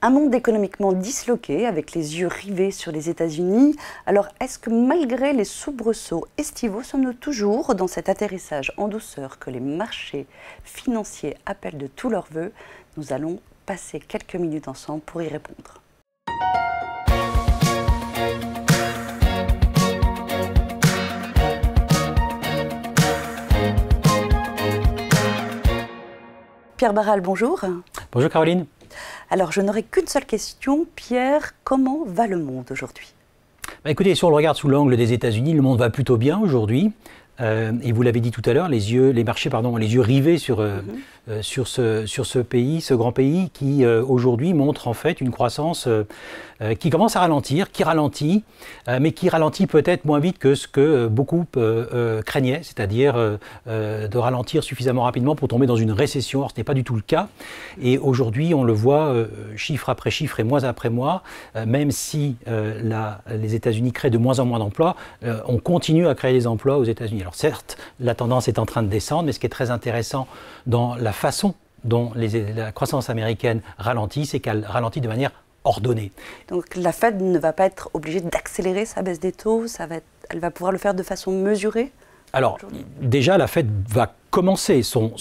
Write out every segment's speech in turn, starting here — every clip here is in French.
Un monde économiquement disloqué, avec les yeux rivés sur les États-Unis. Alors, est-ce que malgré les soubresauts estivaux, sommes-nous toujours dans cet atterrissage en douceur que les marchés financiers appellent de tous leurs vœux? Nous allons passer quelques minutes ensemble pour y répondre. Pierre Barral, bonjour. Bonjour Caroline. Alors, je n'aurai qu'une seule question. Pierre, comment va le monde aujourd'hui? Écoutez, si on le regarde sous l'angle des États-Unis, le monde va plutôt bien aujourd'hui. Et vous l'avez dit tout à l'heure, les yeux rivés sur ce pays, ce grand pays qui aujourd'hui montre en fait une croissance qui commence à ralentir, qui ralentit, mais qui ralentit peut-être moins vite que ce que beaucoup craignaient, c'est-à-dire de ralentir suffisamment rapidement pour tomber dans une récession. Or, ce n'est pas du tout le cas. Et aujourd'hui, on le voit chiffre après chiffre et mois après mois, même si les États-Unis créent de moins en moins d'emplois, on continue à créer des emplois aux États-Unis. Alors certes, la tendance est en train de descendre, mais ce qui est très intéressant dans la façon dont la croissance américaine ralentit, c'est qu'elle ralentit de manière ordonnée. Donc la Fed ne va pas être obligée d'accélérer sa baisse des taux, elle va pouvoir le faire de façon mesurée? Alors déjà, la Fed va commencer son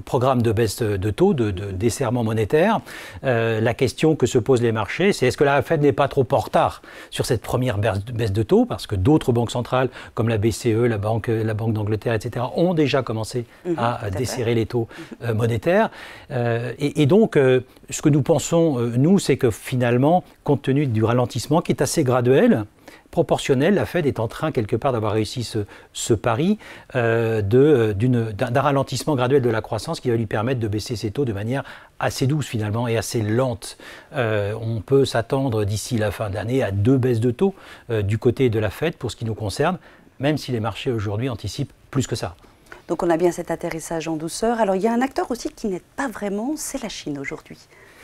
programme de baisse de taux, de desserrement monétaire. La question que se posent les marchés, c'est est-ce que la Fed n'est pas trop en retard sur cette première baisse de taux, parce que d'autres banques centrales, comme la BCE, la Banque d'Angleterre, etc., ont déjà commencé à desserrer les taux monétaires. Et donc, ce que nous pensons, nous, c'est que finalement, compte tenu du ralentissement qui est assez graduel, proportionnel, la Fed est en train quelque part d'avoir réussi ce pari d'un ralentissement graduel de la croissance qui va lui permettre de baisser ses taux de manière assez douce finalement et assez lente. On peut s'attendre d'ici la fin de l'année à 2 baisses de taux du côté de la Fed pour ce qui nous concerne, même si les marchés aujourd'hui anticipent plus que ça. Donc on a bien cet atterrissage en douceur. Alors il y a un acteur aussi qui n'aide pas vraiment, c'est la Chine aujourd'hui.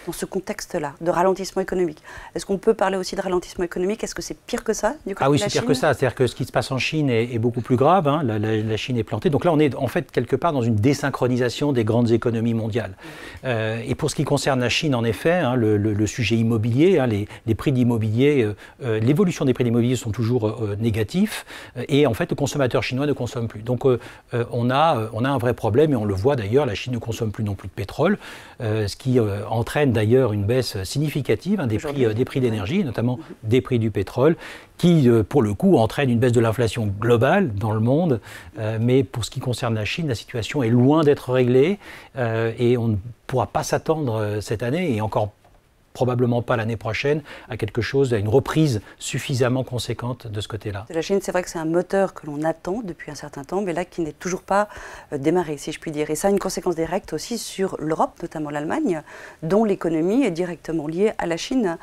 Dans ce contexte-là, de ralentissement économique. Est-ce qu'on peut parler aussi de ralentissement économique? Est-ce que c'est pire que ça du côté de la Chine? Ah oui, c'est pire que ça. C'est-à-dire que ce qui se passe en Chine est beaucoup plus grave. Hein. La Chine est plantée. Donc là, on est en fait quelque part dans une désynchronisation des grandes économies mondiales. Et pour ce qui concerne la Chine, en effet, hein, le sujet immobilier, hein, les prix d'immobilier, l'évolution des prix d'immobilier sont toujours négatifs. Et en fait, le consommateur chinois ne consomme plus. Donc on a un vrai problème et on le voit d'ailleurs. La Chine ne consomme plus non plus de pétrole, ce qui entraîne d'ailleurs une baisse significative des prix d'énergie, notamment des prix du pétrole, qui, pour le coup, entraîne une baisse de l'inflation globale dans le monde. Mais pour ce qui concerne la Chine, la situation est loin d'être réglée et on ne pourra pas s'attendre cette année et encore probablement pas l'année prochaine, à quelque chose, à une reprise suffisamment conséquente de ce côté-là. La Chine, c'est vrai que c'est un moteur que l'on attend depuis un certain temps, mais là qui n'est toujours pas démarré, si je puis dire. Et ça a une conséquence directe aussi sur l'Europe, notamment l'Allemagne, dont l'économie est directement liée à la Chine.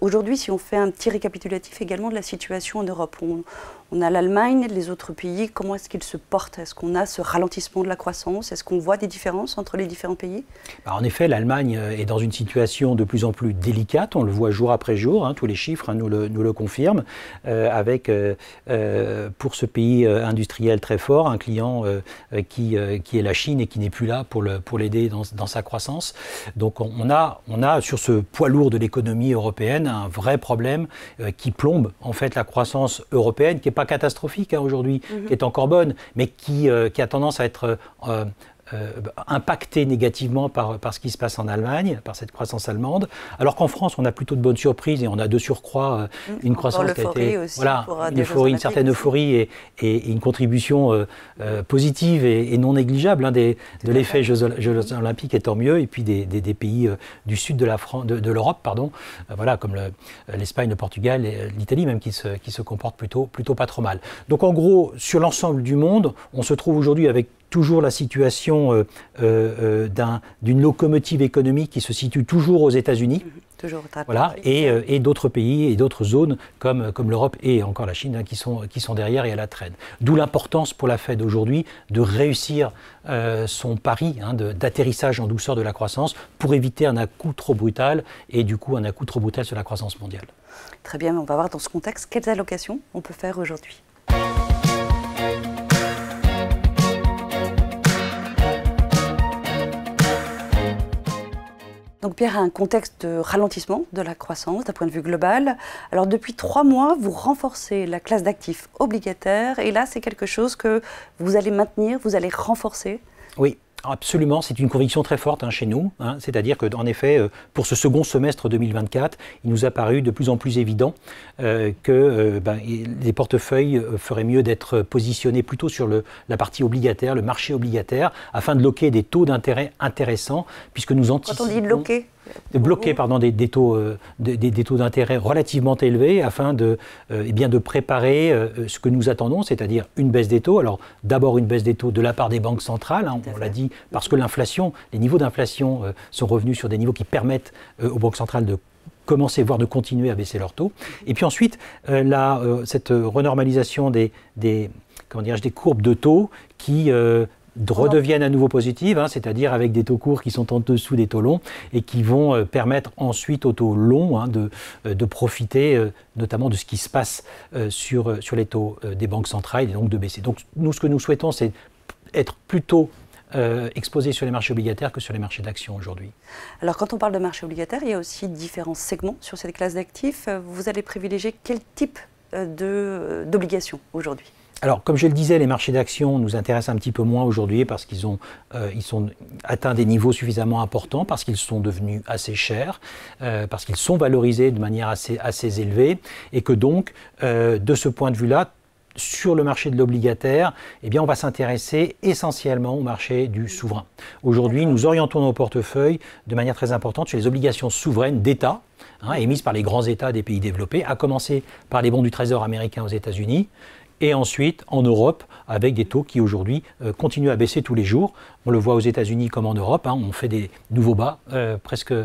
Aujourd'hui, si on fait un petit récapitulatif également de la situation en Europe, on a l'Allemagne, les autres pays, comment est-ce qu'ils se portent? Est-ce qu'on a ce ralentissement de la croissance? Est-ce qu'on voit des différences entre les différents pays? En effet, l'Allemagne est dans une situation de plus en plus délicate, on le voit jour après jour, hein, tous les chiffres nous le confirment, avec pour ce pays industriel très fort, un client qui est la Chine et qui n'est plus là pour l'aider dans sa croissance. Donc on a sur ce poids lourd de l'économie européenne un vrai problème qui plombe en fait la croissance européenne, qui n'est pas catastrophique hein, aujourd'hui, qui est encore bonne, mais qui a tendance à être impacté négativement par ce qui se passe en Allemagne, par cette croissance allemande, alors qu'en France, on a plutôt de bonnes surprises et on a de surcroît une croissance qui a été... Voilà, une certaine euphorie et une contribution positive et non négligeable hein, de l'effet Jeux Olympiques, et tant mieux, et puis des pays du sud de l'Europe, pardon, voilà, comme l'Espagne, le Portugal, l'Italie même, qui se comportent plutôt pas trop mal. Donc en gros, sur l'ensemble du monde, on se trouve aujourd'hui avec toujours la situation d'une locomotive économique qui se situe toujours aux États-Unis. Voilà, et d'autres pays et d'autres zones comme l'Europe et encore la Chine hein, qui sont derrière et à la traîne. D'où l'importance pour la Fed aujourd'hui de réussir son pari hein, d'atterrissage en douceur de la croissance pour éviter un à-coup trop brutal et du coup un à-coup trop brutal sur la croissance mondiale. Très bien, on va voir dans ce contexte quelles allocations on peut faire aujourd'hui. Donc Pierre, un contexte de ralentissement de la croissance d'un point de vue global. Alors depuis 3 mois, vous renforcez la classe d'actifs obligataires et là c'est quelque chose que vous allez maintenir, vous allez renforcer. Oui. Absolument, c'est une conviction très forte chez nous. C'est-à-dire qu'en effet, pour ce second semestre 2024, il nous a paru de plus en plus évident que les portefeuilles feraient mieux d'être positionnés plutôt sur la partie obligataire, le marché obligataire, afin de loquer des taux d'intérêt intéressants, puisque nous anticipons... Quand on dit loquer, bloquer des taux d'intérêt relativement élevés afin de préparer ce que nous attendons, c'est-à-dire une baisse des taux. Alors d'abord une baisse des taux de la part des banques centrales, on l'a dit, parce que l'inflation, les niveaux d'inflation sont revenus sur des niveaux qui permettent aux banques centrales de commencer, voire de continuer à baisser leurs taux. Et puis ensuite, cette renormalisation des courbes de taux qui redeviennent à nouveau positives, c'est-à-dire avec des taux courts qui sont en dessous des taux longs et qui vont permettre ensuite aux taux longs de profiter notamment de ce qui se passe sur les taux des banques centrales et donc de baisser. Donc nous, ce que nous souhaitons, c'est être plutôt exposés sur les marchés obligataires que sur les marchés d'actions aujourd'hui. Alors quand on parle de marché obligataire, il y a aussi différents segments sur cette classe d'actifs. Vous allez privilégier quel type d'obligations aujourd'hui ? Alors, comme je le disais, les marchés d'actions nous intéressent un petit peu moins aujourd'hui parce qu'ils sont atteints des niveaux suffisamment importants, parce qu'ils sont devenus assez chers, parce qu'ils sont valorisés de manière assez élevée, et que donc, de ce point de vue-là, sur le marché de l'obligataire, on va s'intéresser essentiellement au marché du souverain. Aujourd'hui, nous orientons nos portefeuilles de manière très importante sur les obligations souveraines d'État, émises par les grands États des pays développés, à commencer par les bons du Trésor américain aux États-Unis, et ensuite en Europe, avec des taux qui aujourd'hui continuent à baisser tous les jours. On le voit aux États-Unis comme en Europe, on fait des nouveaux bas presque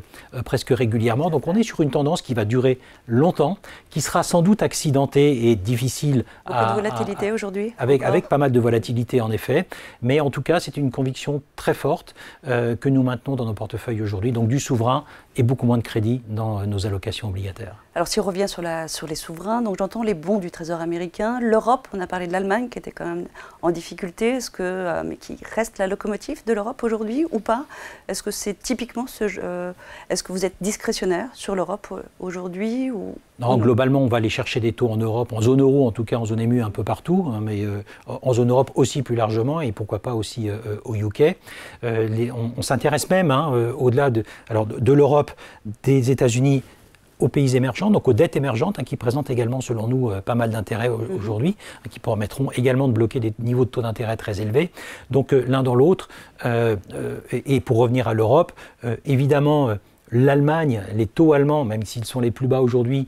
régulièrement. Donc on est sur une tendance qui va durer longtemps, qui sera sans doute accidentée et difficile. Beaucoup de volatilité aujourd'hui. Avec pas mal de volatilité en effet, mais en tout cas c'est une conviction très forte que nous maintenons dans nos portefeuilles aujourd'hui, donc du souverain et beaucoup moins de crédit dans nos allocations obligataires. Alors si on revient sur les souverains, donc j'entends les bons du Trésor américain, l'Europe, on a parlé de l'Allemagne qui était quand même en difficulté, mais qui reste la locomotive de l'Europe aujourd'hui ou pas? Est-ce que c'est typiquement est-ce que vous êtes discrétionnaire sur l'Europe aujourd'hui ou... Non, globalement, on va aller chercher des taux en Europe, en zone euro, en tout cas en zone émue un peu partout, mais en zone Europe aussi plus largement, et pourquoi pas aussi au UK. On s'intéresse même, au-delà de l'Europe, des États-Unis, aux pays émergents, donc aux dettes émergentes, qui présentent également, selon nous, pas mal d'intérêt aujourd'hui, qui permettront également de bloquer des niveaux de taux d'intérêt très élevés. Donc l'un dans l'autre. Et pour revenir à l'Europe, évidemment, l'Allemagne, les taux allemands, même s'ils sont les plus bas aujourd'hui,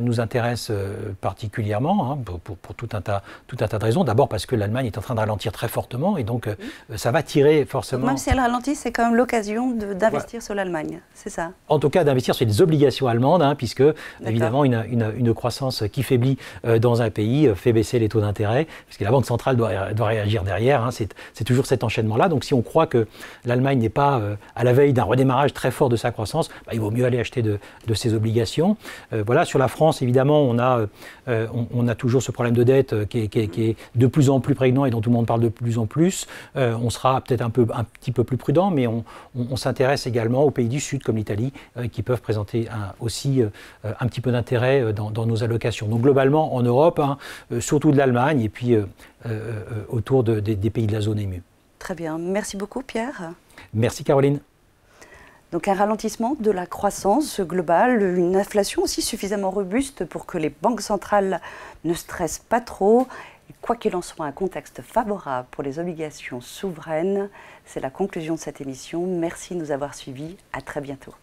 nous intéressent particulièrement pour tout un tas de raisons. D'abord parce que l'Allemagne est en train de ralentir très fortement et donc ça va tirer forcément... Donc même si elle ralentit, c'est quand même l'occasion d'investir sur l'Allemagne, c'est ça? En tout cas, d'investir sur des obligations allemandes, puisque évidemment une croissance qui faiblit dans un pays fait baisser les taux d'intérêt, puisque la Banque centrale doit réagir derrière. C'est toujours cet enchaînement-là. Donc si on croit que l'Allemagne n'est pas à la veille d'un redémarrage très fort de sa croissance, il vaut mieux aller acheter de ces obligations. Voilà, sur la France, évidemment, on a toujours ce problème de dette qui est de plus en plus prégnant et dont tout le monde parle de plus en plus. On sera peut-être un petit peu plus prudent, mais on s'intéresse également aux pays du Sud, comme l'Italie, qui peuvent présenter aussi un petit peu d'intérêt dans nos allocations. Donc globalement, en Europe, surtout de l'Allemagne et puis autour des pays de la zone émue. Très bien. Merci beaucoup, Pierre. Merci, Caroline. Donc un ralentissement de la croissance globale, une inflation aussi suffisamment robuste pour que les banques centrales ne stressent pas trop. Et quoi qu'il en soit, un contexte favorable pour les obligations souveraines. C'est la conclusion de cette émission. Merci de nous avoir suivis. À très bientôt.